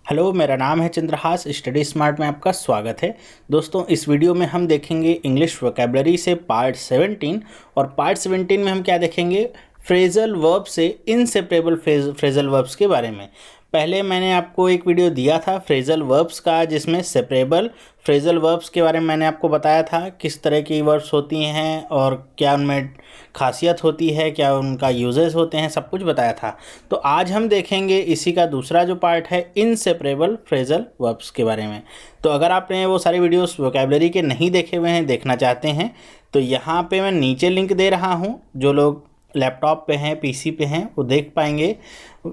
Hello, मेरा नाम है चंद्रहास। स्टडी स्मार्ट में आपका स्वागत है। दोस्तों, इस वीडियो में हम देखेंगे इंग्लिश वोकैबुलरी से पार्ट 17। और पार्ट 17 में हम क्या देखेंगे? फ्रेजल वर्ब से इनसेपरेबल फ्रेजल वर्ब्स के बारे में। पहले मैंने आपको एक वीडियो दिया था फ्रेजल वर्ब्स का, जिसमें सेपरेबल फ्रेजल वर्ब्स के बारे में मैंने आपको बताया था किस तरह की वर्ब्स होती हैं और क्या उनमें खासियत होती है, क्या उनका यूजेस होते हैं, सब कुछ बताया था। तो आज हम देखेंगे इसी का दूसरा जो पार्ट है, इनसेपरेबल फ्रेजल वर्ब्स के बारे में। तो अगर आपने वो सारे वीडियोस वोकैबुलरी के नहीं देखे हुए हैं, देखना चाहते हैं, तो यहाँ पे मैं नीचे लिंक दे रहा हूँ। जो लोग लैपटॉप पे हैं, पीसी पे हैं, वो देख पाएंगे।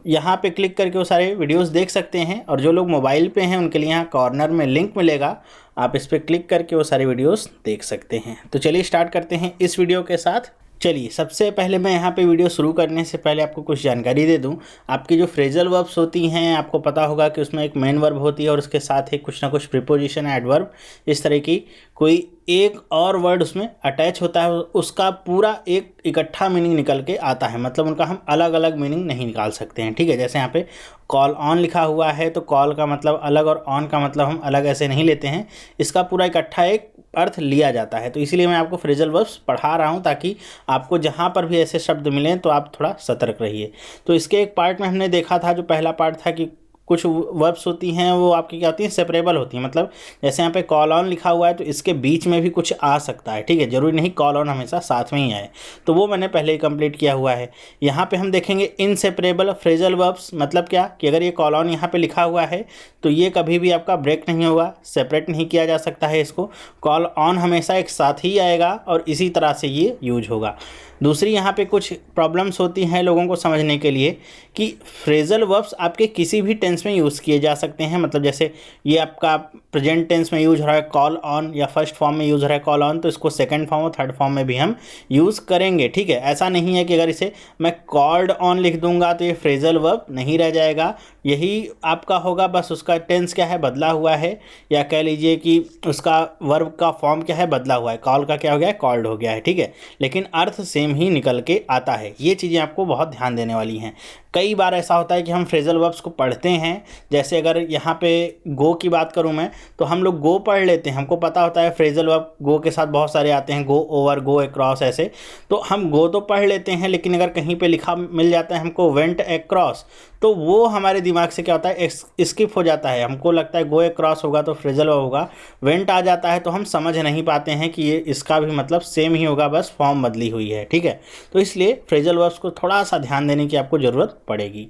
यहाँ पे क्लिक करके वो सारे वीडियोस देख सकते हैं। और जो लोग मोबाइल पे हैं, उनके लिए यहाँ कॉर्नर में लिंक मिलेगा, आप इस पर क्लिक करके वो सारे वीडियोस देख सकते हैं। तो चलिए स्टार्ट करते हैं इस वीडियो के साथ। चलिए, सबसे पहले मैं यहाँ पे वीडियो शुरू करने से पहले आपको कुछ जानकारी दे दूँ। आपकी जो फ्रेजल वर्ब्स होती हैं, आपको पता होगा कि उसमें एक मेन वर्ब होती है और उसके साथ ही कुछ ना कुछ प्रीपोजिशन, एडवर्ब, इस तरह की कोई एक और वर्ड उसमें अटैच होता है। उसका पूरा एक इकट्ठा मीनिंग निकल के आता है, मतलब उनका हम अलग अलग मीनिंग नहीं निकाल सकते हैं। ठीक है, जैसे यहाँ पे कॉल ऑन लिखा हुआ है, तो कॉल का मतलब अलग और ऑन का मतलब हम अलग ऐसे नहीं लेते हैं। इसका पूरा इकट्ठा एक अर्थ लिया जाता है। तो इसीलिए मैं आपको फ्रेजल वर्ब्स पढ़ा रहा हूँ, ताकि आपको जहाँ पर भी ऐसे शब्द मिलें तो आप थोड़ा सतर्क रहिए। तो इसके एक पार्ट में हमने देखा था, जो पहला पार्ट था, कि कुछ वर्ब्स होती हैं वो आपकी क्या होती हैं, सेपरेबल होती हैं। मतलब जैसे यहाँ पे कॉल ऑन लिखा हुआ है, तो इसके बीच में भी कुछ आ सकता है। ठीक है, जरूरी नहीं कॉल ऑन हमेशा साथ में ही आए। तो वो मैंने पहले ही कंप्लीट किया हुआ है। यहाँ पे हम देखेंगे इनसेपरेबल फ्रेजल वर्ब्स, मतलब क्या कि अगर ये कॉल ऑन यहाँ पे लिखा हुआ है, तो ये कभी भी आपका ब्रेक नहीं होगा, सेपरेट नहीं किया जा सकता है इसको। कॉल ऑन हमेशा एक साथ ही आएगा और इसी तरह से ये यूज होगा। दूसरी यहाँ पे कुछ प्रॉब्लम्स होती हैं लोगों को समझने के लिए, कि फ्रेजल वर्ब्स आपके किसी भी टेंस में यूज़ किए जा सकते हैं। मतलब जैसे ये आपका प्रेजेंट टेंस में यूज हो रहा है कॉल ऑन, या फर्स्ट फॉर्म में यूज़ हो रहा है कॉल ऑन, तो इसको सेकंड फॉर्म और थर्ड फॉर्म में भी हम यूज़ करेंगे। ठीक है, ऐसा नहीं है कि अगर इसे मैं कॉल्ड ऑन लिख दूंगा तो ये फ्रेजल वर्ब नहीं रह जाएगा। यही आपका होगा, बस उसका टेंस क्या है, बदला हुआ है, या कह लीजिए कि उसका वर्ब का फॉर्म क्या है, बदला हुआ है। कॉल का क्या हो गया है, कॉल्ड हो गया है। ठीक है, लेकिन अर्थ सेम ही निकल के आता है। ये चीज़ें आपको बहुत ध्यान देने वाली हैं। कई बार ऐसा होता है कि हम फ्रेजल वर्ब्स को पढ़ते हैं, जैसे अगर यहाँ पे गो की बात करूँ मैं, तो हम लोग गो पढ़ लेते हैं। हमको पता होता है फ्रेजल वर्ब गो के साथ बहुत सारे आते हैं, गो ओवर, गो अक्रॉस, ऐसे। तो हम गो तो पढ़ लेते हैं, लेकिन अगर कहीं पे लिखा मिल जाता है हमको वेंट अक्रॉस, तो वो हमारे दिमाग से क्या होता है, स्किप हो जाता है। हमको लगता है गो अक्रॉस होगा तो फ्रेजल वर्ब होगा, वेंट आ जाता है तो हम समझ नहीं पाते हैं कि ये इसका भी मतलब सेम ही होगा, बस फॉर्म बदली हुई है। ठीक है, तो इसलिए फ्रेजल वर्ब्स को थोड़ा सा ध्यान देने की आपको ज़रूरत पड़ेगी।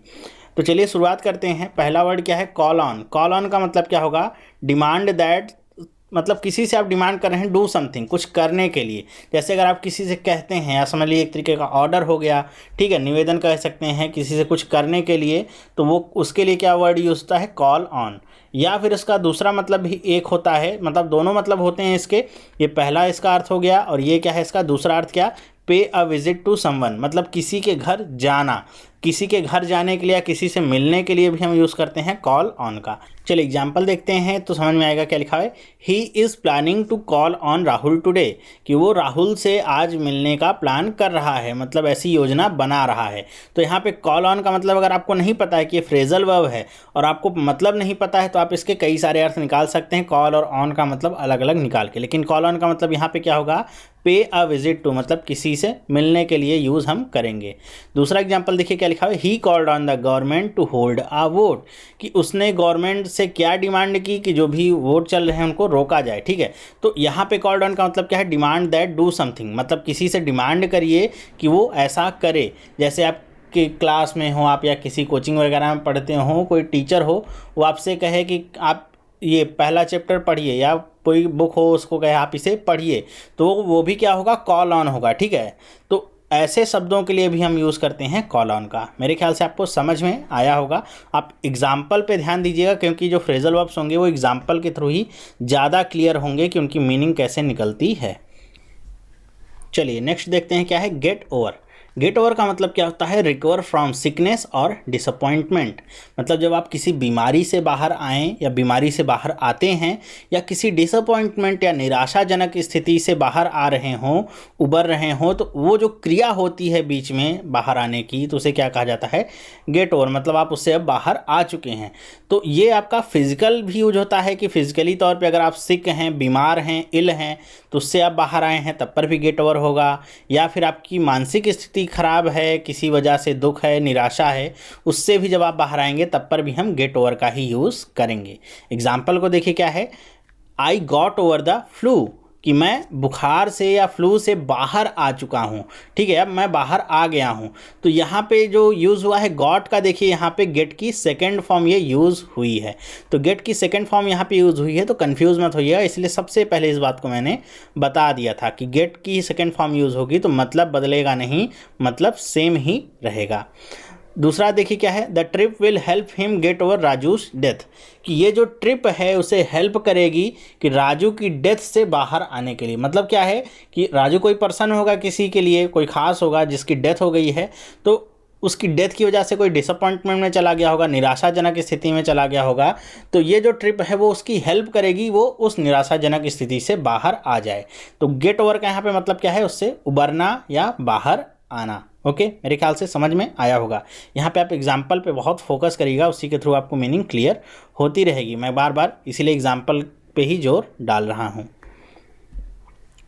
तो चलिए शुरुआत करते हैं। पहला वर्ड क्या है, कॉल ऑन। कॉल ऑन का मतलब क्या होगा, डिमांड दैट, मतलब किसी से आप डिमांड कर रहे हैं डू समथिंग, कुछ करने के लिए। जैसे अगर आप किसी से कहते हैं, या समझ लीजिए एक तरीके का ऑर्डर हो गया, ठीक है, निवेदन कह सकते हैं किसी से कुछ करने के लिए, तो वो उसके लिए क्या वर्ड यूज होता है, कॉल ऑन। या फिर इसका दूसरा मतलब भी एक होता है, मतलब दोनों मतलब होते हैं इसके। ये पहला इसका अर्थ हो गया, और ये क्या है, इसका दूसरा अर्थ क्या, पे अ विजिट टू समवन, मतलब किसी के घर जाना। किसी के घर जाने के लिए या किसी से मिलने के लिए भी हम यूज़ करते हैं कॉल ऑन का। चलिए एग्जाम्पल देखते हैं तो समझ में आएगा क्या लिखा है। He is planning to call on Rahul today, कि वो राहुल से आज मिलने का प्लान कर रहा है, मतलब ऐसी योजना बना रहा है। तो यहाँ पे कॉल ऑन का मतलब अगर आपको नहीं पता है कि ये फ्रेजल वर्ब है, और आपको मतलब नहीं पता है, तो आप इसके कई सारे अर्थ निकाल सकते हैं, कॉल और ऑन का मतलब अलग अलग निकाल के। लेकिन कॉल ऑन का मतलब यहाँ पे क्या होगा, पे अ विजिट टू, मतलब किसी से मिलने के लिए यूज़ हम करेंगे। दूसरा एग्जाम्पल देखिए क्या लिखा है, he called on the government to hold a vote, कि उसने गवर्नमेंट से क्या डिमांड की, कि जो भी वोट चल रहे हैं उनको रोका जाए। ठीक है, तो यहाँ पे कॉल्ड ऑन का मतलब क्या है, डिमांड दैट डू समथिंग, मतलब किसी से डिमांड करिए कि वो ऐसा करे। जैसे आप कि क्लास में हो आप, या किसी कोचिंग वगैरह में पढ़ते हो, कोई टीचर हो, वो आपसे कहे कि आप ये पहला चैप्टर पढ़िए, या कोई बुक हो उसको कहे आप इसे पढ़िए, तो वो भी क्या होगा, कॉल ऑन होगा। ठीक है, तो ऐसे शब्दों के लिए भी हम यूज़ करते हैं कॉल ऑन का। मेरे ख्याल से आपको समझ में आया होगा। आप एग्जाम्पल पे ध्यान दीजिएगा, क्योंकि जो फ्रेजल वर्ब्स होंगे वो एग्जाम्पल के थ्रू ही ज़्यादा क्लियर होंगे कि उनकी मीनिंग कैसे निकलती है। चलिए नेक्स्ट देखते हैं क्या है, गेट ओवर। गेट ओवर का मतलब क्या होता है? रिकवर फ्रॉम सिकनेस और डिसअपॉइंटमेंट। मतलब जब आप किसी बीमारी से बाहर आएँ या बीमारी से बाहर आते हैं या किसी डिसअपॉइंटमेंट या निराशाजनक स्थिति से बाहर आ रहे हों, उबर रहे हों, तो वो जो क्रिया होती है बीच में बाहर आने की, तो उसे क्या कहा जाता है? Get over. मतलब आप उससे अब बाहर आ चुके हैं। तो ये आपका फिजिकल भी यूज होता है कि फिजिकली तौर पे अगर आप सिक हैं, बीमार हैं, इल हैं, तो उससे आप बाहर आए हैं, तब पर भी गेट ओवर होगा। या फिर आपकी मानसिक स्थिति खराब है, किसी वजह से दुख है, निराशा है, उससे भी जब आप बाहर आएंगे तब पर भी हम गेट ओवर का ही यूज़ करेंगे। एग्जाम्पल को देखिए क्या है? I got over the flu, कि मैं बुखार से या फ्लू से बाहर आ चुका हूँ। ठीक है, अब मैं बाहर आ गया हूँ। तो यहाँ पे जो यूज़ हुआ है गॉट का, देखिए यहाँ पे गेट की सेकंड फॉर्म ये यूज़ हुई है। तो गेट की सेकंड फॉर्म यहाँ पे यूज़ हुई है, तो कंफ्यूज मत होइएगा। इसलिए सबसे पहले इस बात को मैंने बता दिया था कि गेट की सेकंड फॉर्म यूज़ होगी तो मतलब बदलेगा नहीं, मतलब सेम ही रहेगा। दूसरा देखिए क्या है? The trip will help him get over Raju's death, कि ये जो ट्रिप है उसे हेल्प करेगी कि राजू की डेथ से बाहर आने के लिए। मतलब क्या है कि राजू कोई पर्सन होगा, किसी के लिए कोई खास होगा जिसकी डेथ हो गई है, तो उसकी डेथ की वजह से कोई डिसअपॉइंटमेंट में चला गया होगा, निराशाजनक स्थिति में चला गया होगा। तो ये जो ट्रिप है वो उसकी हेल्प करेगी, वो उस निराशाजनक स्थिति से बाहर आ जाए। तो गेट ओवर का यहाँ पे मतलब क्या है? उससे उबरना या बाहर आना। ओके, मेरे ख्याल से समझ में आया होगा। यहाँ पे आप एग्जाम्पल पे बहुत फोकस करिएगा, उसी के थ्रू आपको मीनिंग क्लियर होती रहेगी। मैं बार बार इसीलिए एग्जाम्पल पे ही जोर डाल रहा हूँ।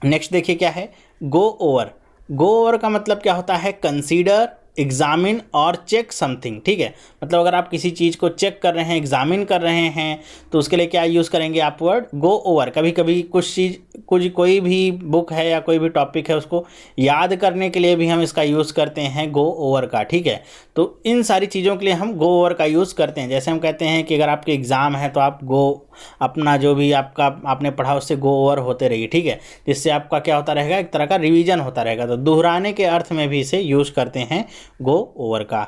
नेक्स्ट देखिए क्या है? Go over. गो ओवर का मतलब क्या होता है? कंसीडर, एग्जामिन और चेक समथिंग। ठीक है, मतलब अगर आप किसी चीज़ को चेक कर रहे हैं, एग्जामिन कर रहे हैं, तो उसके लिए क्या यूज़ करेंगे आप? Word go over. कभी कभी कोई भी बुक है या कोई भी टॉपिक है उसको याद करने के लिए भी हम इसका यूज़ करते हैं गो ओवर का। ठीक है, तो इन सारी चीज़ों के लिए हम गो ओवर का यूज़ करते हैं। जैसे हम कहते हैं कि अगर आपके एग्ज़ाम है तो आप अपना जो भी आपने पढ़ा उससे गो ओवर होते रहिए। ठीक है, जिससे आपका क्या होता रहेगा? एक तरह का रिवीजन होता रहेगा। तो दोहराने के अर्थ में भी इसे यूज़ करते हैं गो ओवर का।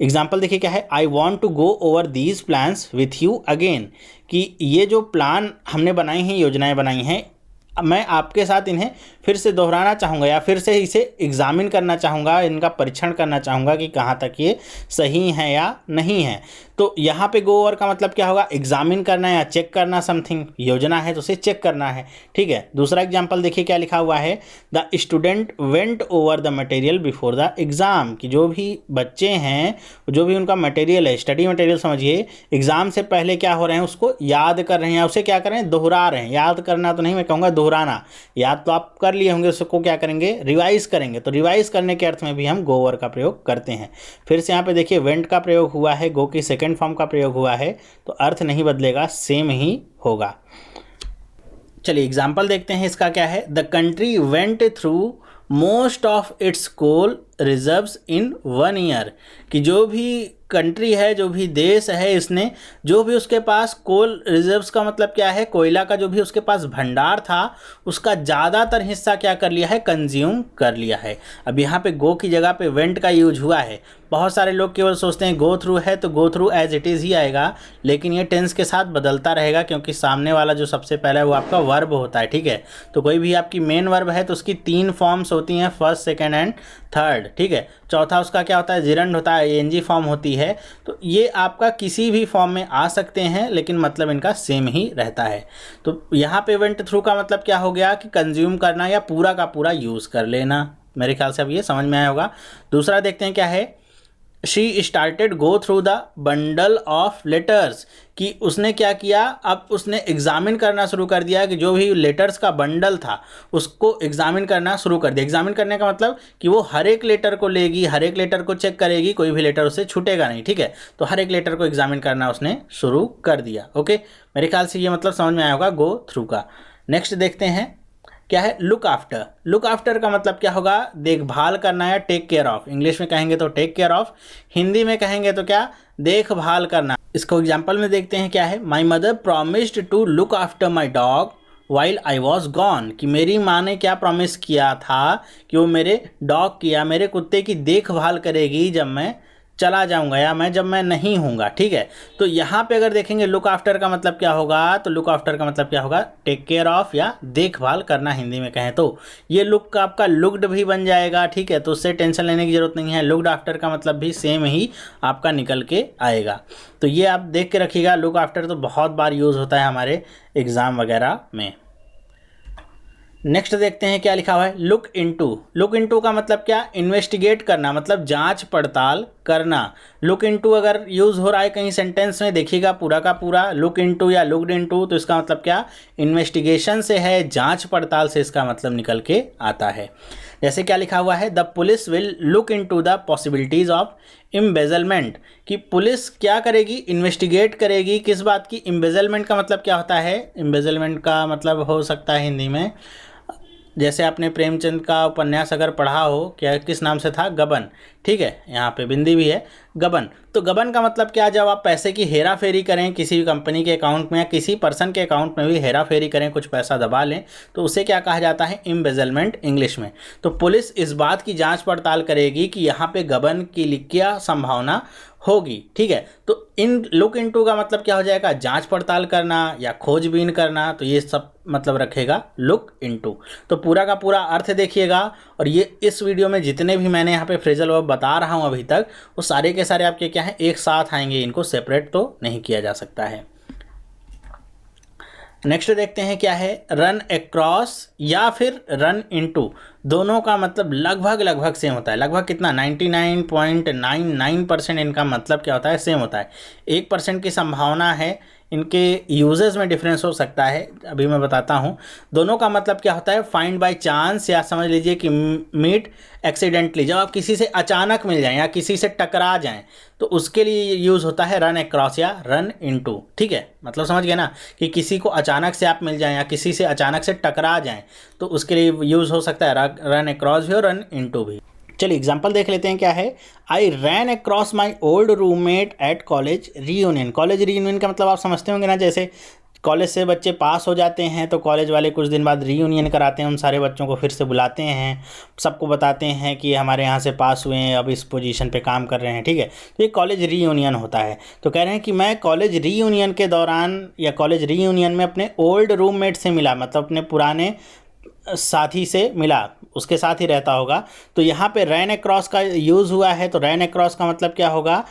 एग्जाम्पल देखिए क्या है? I want to go over these plans with you again, कि ये जो प्लान हमने बनाई हैं, योजनाएं बनाई हैं, मैं आपके साथ इन्हें फिर से दोहराना चाहूँगा या फिर से इसे एग्जामिन करना चाहूँगा, इनका परीक्षण करना चाहूँगा कि कहाँ तक ये सही है या नहीं है। तो यहाँ पे गो ओवर का मतलब क्या होगा? एग्जामिन करना या चेक करना समथिंग। योजना है तो उसे चेक करना है। ठीक है, दूसरा एग्जाम्पल देखिए क्या लिखा हुआ है? The student went over the material before the exam, कि जो भी बच्चे हैं, जो भी उनका मटेरियल है, स्टडी मटेरियल समझिए, एग्ज़ाम से पहले क्या हो रहे हैं? उसको याद कर रहे हैं, उसे क्या कर रहे हैं? दोहरा रहे हैं। याद करना तो नहीं, मैं कहूँगा दोहराना। याद तो आप कर लिए होंगे, उसको क्या करेंगे? रिवाइज करेंगे। तो रिवाइज करने के अर्थ में भी हम गो ओवर का प्रयोग करते हैं। फिर से यहाँ पे देखिए वेंट का प्रयोग हुआ है, गो की सेकंड फॉर्म का प्रयोग हुआ है, तो अर्थ नहीं बदलेगा, सेम ही होगा। चलिए एग्जाम्पल देखते हैं इसका क्या है? The country went through most of its coal reserves in 1 year, कि जो भी कंट्री है, जो भी देश है, इसने जो भी उसके पास कोल रिजर्व्स का मतलब क्या है? कोयला का जो भी उसके पास भंडार था उसका ज़्यादातर हिस्सा क्या कर लिया है? कंज्यूम कर लिया है। अब यहाँ पे गो की जगह पे वेंट का यूज हुआ है। बहुत सारे लोग केवल सोचते हैं गो थ्रू है तो go through as it is ही आएगा, लेकिन ये टेंस के साथ बदलता रहेगा, क्योंकि सामने वाला जो सबसे पहला है वो आपका वर्ब होता है। ठीक है, तो कोई भी आपकी मेन वर्ब है तो उसकी 3 फॉर्म्स होती हैं, फर्स्ट, सेकेंड एंड थर्ड। ठीक है, चौथा उसका क्या होता है? जिरंड होता है, एनजी फॉर्म होती है। तो ये आपका किसी भी फॉर्म में आ सकते हैं, लेकिन मतलब इनका सेम ही रहता है। तो यहाँ पे वेंट थ्रू का मतलब क्या हो गया? कि कंज्यूम करना या पूरा का पूरा यूज़ कर लेना। मेरे ख्याल से अब ये समझ में आया होगा। दूसरा देखते हैं क्या है? She started go through the bundle of letters, कि उसने क्या किया? अब उसने एग्जामिन करना शुरू कर दिया कि जो भी लेटर्स का बंडल था उसको एग्जामिन करना शुरू कर दिया। एग्जामिन करने का मतलब कि वो हर एक लेटर को लेगी, हर एक लेटर को चेक करेगी, कोई भी लेटर उससे छूटेगा नहीं। ठीक है, तो हर एक लेटर को एग्जामिन करना उसने शुरू कर दिया। ओके, मेरे ख्याल से ये मतलब समझ में आया होगा गो थ्रू का। नेक्स्ट देखते हैं क्या है? Look after. लुक आफ्टर का मतलब क्या होगा? देखभाल करना या टेक केयर ऑफ। इंग्लिश में कहेंगे तो टेक केयर ऑफ, हिंदी में कहेंगे तो क्या? देखभाल करना। इसको एग्जाम्पल में देखते हैं क्या है? My mother promised to look after my dog while I was gone, कि मेरी माँ ने क्या प्रॉमिस किया था? कि वो मेरे डॉग की या मेरे कुत्ते की देखभाल करेगी जब मैं चला जाऊंगा या जब मैं नहीं हूँगा, ठीक है। तो यहाँ पे अगर देखेंगे लुक आफ्टर का मतलब क्या होगा, तो लुक आफ्टर का मतलब क्या होगा, टेक केयर ऑफ या देखभाल करना हिंदी में कहें तो। ये लुक का आपका लुक्ड भी बन जाएगा, ठीक है, तो उससे टेंशन लेने की ज़रूरत नहीं है। लुक्ड आफ्टर का मतलब भी सेम ही आपका निकल के आएगा। तो ये आप देख के रखिएगा, लुक आफ्टर तो बहुत बार यूज़ होता है हमारे एग्ज़ाम वगैरह में। नेक्स्ट देखते हैं क्या लिखा हुआ है, लुक इनटू। लुक इनटू का मतलब क्या, इन्वेस्टिगेट करना, मतलब जांच पड़ताल करना। लुक इनटू अगर यूज़ हो रहा है कहीं सेंटेंस में, देखिएगा पूरा का पूरा लुक इनटू या लुक्ड इनटू, तो इसका मतलब क्या, इन्वेस्टिगेशन से है, जांच पड़ताल से इसका मतलब निकल के आता है। जैसे क्या लिखा हुआ है, the police will look into the possibilities of embezzlement, कि पुलिस क्या करेगी, इन्वेस्टिगेट करेगी किस बात की। एम्बेजलमेंट का मतलब क्या होता है, एम्बेजलमेंट का मतलब हो सकता है हिंदी में, जैसे आपने प्रेमचंद का उपन्यास अगर पढ़ा हो, क्या किस नाम से था, गबन, ठीक है, यहाँ पे बिंदी भी है, गबन। तो गबन का मतलब क्या, जब आप पैसे की हेरा फेरी करें किसी भी कंपनी के अकाउंट में या किसी पर्सन के अकाउंट में भी हेरा फेरी करें, कुछ पैसा दबा लें, तो उसे क्या कहा जाता है, एम्बेजलमेंट इंग्लिश में। तो पुलिस इस बात की जांच पड़ताल करेगी कि यहाँ पे गबन की क्या संभावना होगी, ठीक है। तो इन लुक इनटू का मतलब क्या हो जाएगा, जांच पड़ताल करना या खोजबीन करना, तो ये सब मतलब रखेगा लुक इनटू। तो पूरा का पूरा अर्थ देखिएगा, और ये इस वीडियो में जितने भी मैंने यहाँ पे फ्रेजल वर्ब बता रहा हूँ अभी तक, वो सारे के सारे आपके क्या हैं, एक साथ आएंगे, इनको सेपरेट तो नहीं किया जा सकता है। नेक्स्ट देखते हैं क्या है, रन अक्रॉस या फिर रन इनटू, दोनों का मतलब लगभग सेम होता है। लगभग कितना, 99.99% इनका मतलब क्या होता है, सेम होता है। 1% की संभावना है, इनके यूजेस में डिफरेंस हो सकता है, अभी मैं बताता हूँ। दोनों का मतलब क्या होता है, फाइंड बाय चांस, या समझ लीजिए कि मीट एक्सीडेंटली, जब आप किसी से अचानक मिल जाएं या किसी से टकरा जाएं, तो उसके लिए यूज़ होता है रन अक्रॉस या रन इनटू, ठीक है। मतलब समझ गए ना, कि किसी को अचानक से आप मिल जाएं या किसी से अचानक से टकरा जाएं, तो उसके लिए यूज़ हो सकता है रन अक्रॉस भी और रन इनटू भी। चलिए एग्जाम्पल देख लेते हैं क्या है, I ran across my old roommate at college reunion. College reunion का मतलब आप समझते होंगे ना, जैसे कॉलेज से बच्चे पास हो जाते हैं तो कॉलेज वाले कुछ दिन बाद रीयूनियन कराते हैं, उन सारे बच्चों को फिर से बुलाते हैं, सबको बताते हैं कि हमारे यहाँ से पास हुए हैं, अब इस पोजीशन पे काम कर रहे हैं, ठीक है। तो ये कॉलेज रीयूनियन होता है। तो कह रहे हैं कि मैं कॉलेज रीयूनियन के दौरान या कॉलेज रीयूनियन में अपने ओल्ड रूममेट से मिला, मतलब अपने पुराने साथी से मिला, उसके साथ ही रहता होगा। तो यहाँ पे रैन अक्रॉस का यूज़ हुआ है, तो रैन अक्रॉस का मतलब क्या होगा,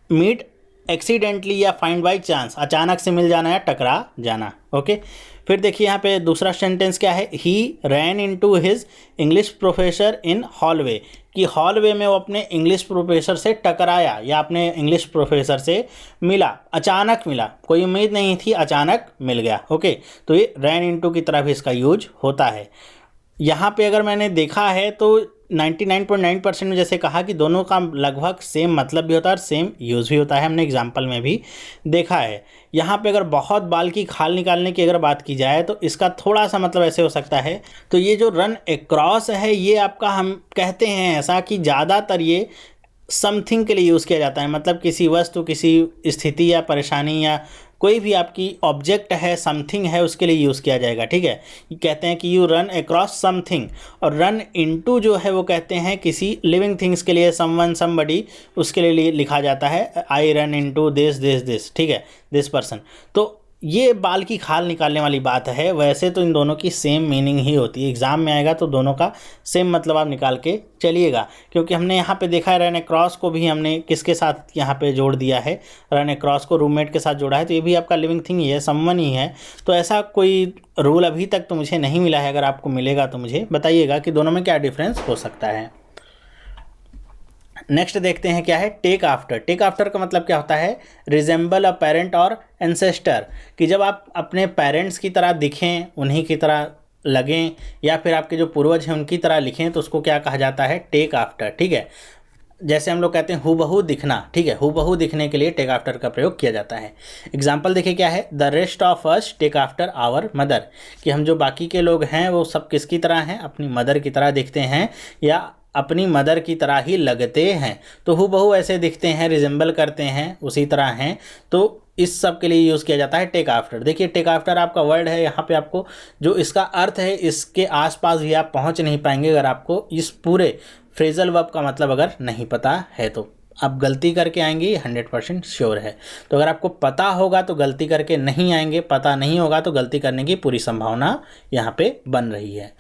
मीट एक्सीडेंटली या फाइंड बाय चांस, अचानक से मिल जाना या टकरा जाना, ओके। फिर देखिए यहाँ पे दूसरा सेंटेंस क्या है, he ran into his English professor in hallway, कि हॉलवे में वो अपने इंग्लिश प्रोफेसर से टकराया या अपने इंग्लिश प्रोफेसर से मिला, अचानक मिला, कोई उम्मीद नहीं थी, अचानक मिल गया, ओके। तो ये रैन इनटू की तरह भी इसका यूज होता है। यहाँ पे अगर मैंने देखा है तो 99.9% में जैसे कहा कि दोनों का लगभग सेम मतलब भी होता है और सेम यूज़ भी होता है, हमने एग्जाम्पल में भी देखा है। यहाँ पे अगर बहुत बाल की खाल निकालने की अगर बात की जाए तो इसका थोड़ा सा मतलब ऐसे हो सकता है। तो ये जो रन अक्रॉस है, ये आपका हम कहते हैं ऐसा कि ज़्यादातर ये समथिंग के लिए यूज़ किया जाता है, मतलब किसी वस्तु, किसी स्थिति या परेशानी या कोई भी आपकी ऑब्जेक्ट है, समथिंग है, उसके लिए यूज़ किया जाएगा, ठीक है। कहते हैं कि यू रन अक्रॉस समथिंग, और रन इनटू जो है वो कहते हैं किसी लिविंग थिंग्स के लिए, समवन समबडी, उसके लिए लिखा जाता है, आई रन इनटू दिस, ठीक है, दिस पर्सन। तो ये बाल की खाल निकालने वाली बात है। वैसे तो इन दोनों की सेम मीनिंग ही होती है, एग्ज़ाम में आएगा तो दोनों का सेम मतलब आप निकाल के चलिएगा, क्योंकि हमने यहाँ पे देखा है रन अक्रॉस को भी हमने किसके साथ यहाँ पे जोड़ दिया है, रन अक्रॉस को रूममेट के साथ जोड़ा है, तो ये भी आपका लिविंग थिंग ही है, समवन ही है। तो ऐसा कोई रूल अभी तक तो मुझे नहीं मिला है, अगर आपको मिलेगा तो मुझे बताइएगा कि दोनों में क्या डिफरेंस हो सकता है। नेक्स्ट देखते हैं क्या है, टेक आफ्टर। टेक आफ्टर का मतलब क्या होता है, रिजेंबल अ पेरेंट और एंसेस्टर, कि जब आप अपने पेरेंट्स की तरह दिखें, उन्हीं की तरह लगें, या फिर आपके जो पूर्वज हैं उनकी तरह लिखें, तो उसको क्या कहा जाता है, टेक आफ्टर, ठीक है। जैसे हम लोग कहते हैं हूबहू दिखना, ठीक है, हूबहू दिखने के लिए टेक आफ्टर का प्रयोग किया जाता है। एग्जाम्पल देखिए क्या है, the rest of us take after our mother, कि हम जो बाकी के लोग हैं वो सब किसकी तरह हैं, अपनी मदर की तरह दिखते हैं या अपनी मदर की तरह ही लगते हैं। तो हूबहू ऐसे दिखते हैं, रिजेंबल करते हैं, उसी तरह हैं। तो इस सब के लिए यूज़ किया जाता है टेक आफ्टर। देखिए टेक आफ्टर आपका वर्ड है, यहाँ पे आपको जो इसका अर्थ है इसके आसपास भी आप पहुँच नहीं पाएंगे अगर आपको इस पूरे फ्रेजल वर्ब का मतलब अगर नहीं पता है तो। आप गलती करके आएंगे 100% श्योर है। तो अगर आपको पता होगा तो गलती करके नहीं आएंगे, पता नहीं होगा तो गलती करने की पूरी संभावना यहाँ पे बन रही है।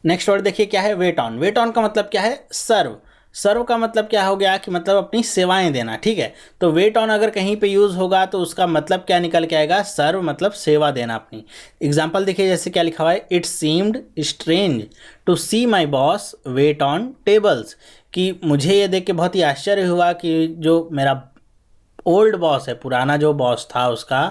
नेक्स्ट वर्ड देखिए क्या है, वेट ऑन। वेट ऑन का मतलब क्या है, सर्व। सर्व का मतलब क्या हो गया कि मतलब अपनी सेवाएं देना, ठीक है। तो वेट ऑन अगर कहीं पे यूज़ होगा तो उसका मतलब क्या निकल के आएगा, सर्व मतलब सेवा देना अपनी। एग्जाम्पल देखिए जैसे क्या लिखा हुआ है, it seemed strange to see my boss wait on tables, कि मुझे ये देख के बहुत ही आश्चर्य हुआ कि जो मेरा ओल्ड बॉस है, पुराना जो बॉस था उसका,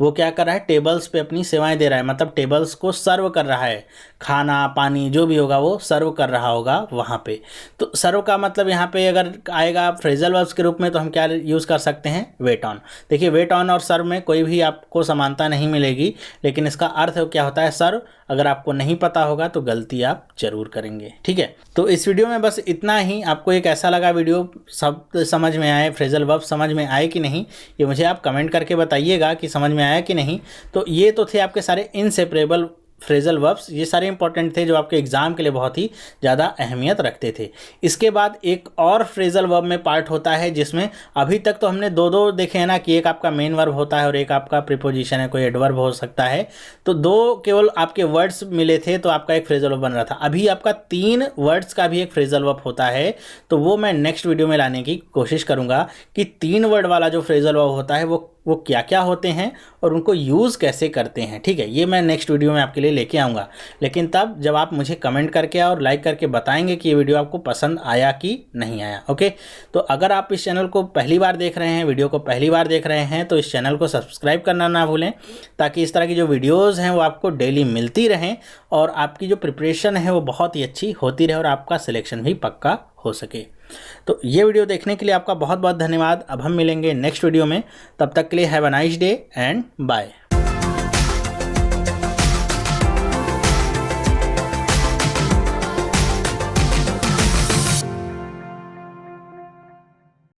वो क्या कर रहा है, टेबल्स पे अपनी सेवाएं दे रहा है, मतलब टेबल्स को सर्व कर रहा है, खाना पानी जो भी होगा वो सर्व कर रहा होगा वहाँ पे। तो सर्व का मतलब यहाँ पे अगर आएगा फ्रेजल वर्ब्स के रूप में तो हम क्या यूज़ कर सकते हैं, वेट ऑन। देखिए वेट ऑन और सर्व में कोई भी आपको समानता नहीं मिलेगी, लेकिन इसका अर्थ क्या होता है, सर्व। अगर आपको नहीं पता होगा तो गलती आप जरूर करेंगे, ठीक है। तो इस वीडियो में बस इतना ही। आपको एक ऐसा लगा वीडियो, सब समझ में आए, फ्रेजल वर्ब समझ में आए कि नहीं, ये मुझे आप कमेंट करके बताइएगा कि समझ में आया कि नहीं। तो ये तो थे आपके सारे इनसेपरेबल फ्रेजल वर्ब्स, ये सारे इंपॉर्टेंट थे जो आपके एग्जाम के लिए बहुत ही ज़्यादा अहमियत रखते थे। इसके बाद एक और फ्रेजल वर्ब में पार्ट होता है जिसमें अभी तक तो हमने दो देखे हैं ना, कि एक आपका मेन वर्ब होता है और एक आपका प्रीपोजिशन है, कोई एडवर्ब हो सकता है। तो दो केवल आपके वर्ड्स मिले थे तो आपका एक फ्रेजल वर्ब बन रहा था। अभी आपका 3 वर्ड्स का भी एक फ्रेजल वर्ब होता है, तो वो मैं नेक्स्ट वीडियो में लाने की कोशिश करूँगा कि 3 वर्ड वाला जो फ्रेजल वर्ब होता है वो क्या क्या होते हैं और उनको यूज़ कैसे करते हैं, ठीक है। ये मैं नेक्स्ट वीडियो में आपके लिए लेके आऊँगा, लेकिन तब जब आप मुझे कमेंट करके और लाइक करके बताएंगे कि ये वीडियो आपको पसंद आया कि नहीं आया, ओके। तो अगर आप इस चैनल को पहली बार देख रहे हैं, वीडियो को पहली बार देख रहे हैं, तो इस चैनल को सब्सक्राइब करना ना भूलें, ताकि इस तरह की जो वीडियोज़ हैं वो आपको डेली मिलती रहें और आपकी जो प्रिपरेशन है वो बहुत ही अच्छी होती रहे और आपका सिलेक्शन भी पक्का हो सके। तो ये वीडियो देखने के लिए आपका बहुत बहुत धन्यवाद। अब हम मिलेंगे नेक्स्ट वीडियो में, तब तक के लिए have a nice day and bye.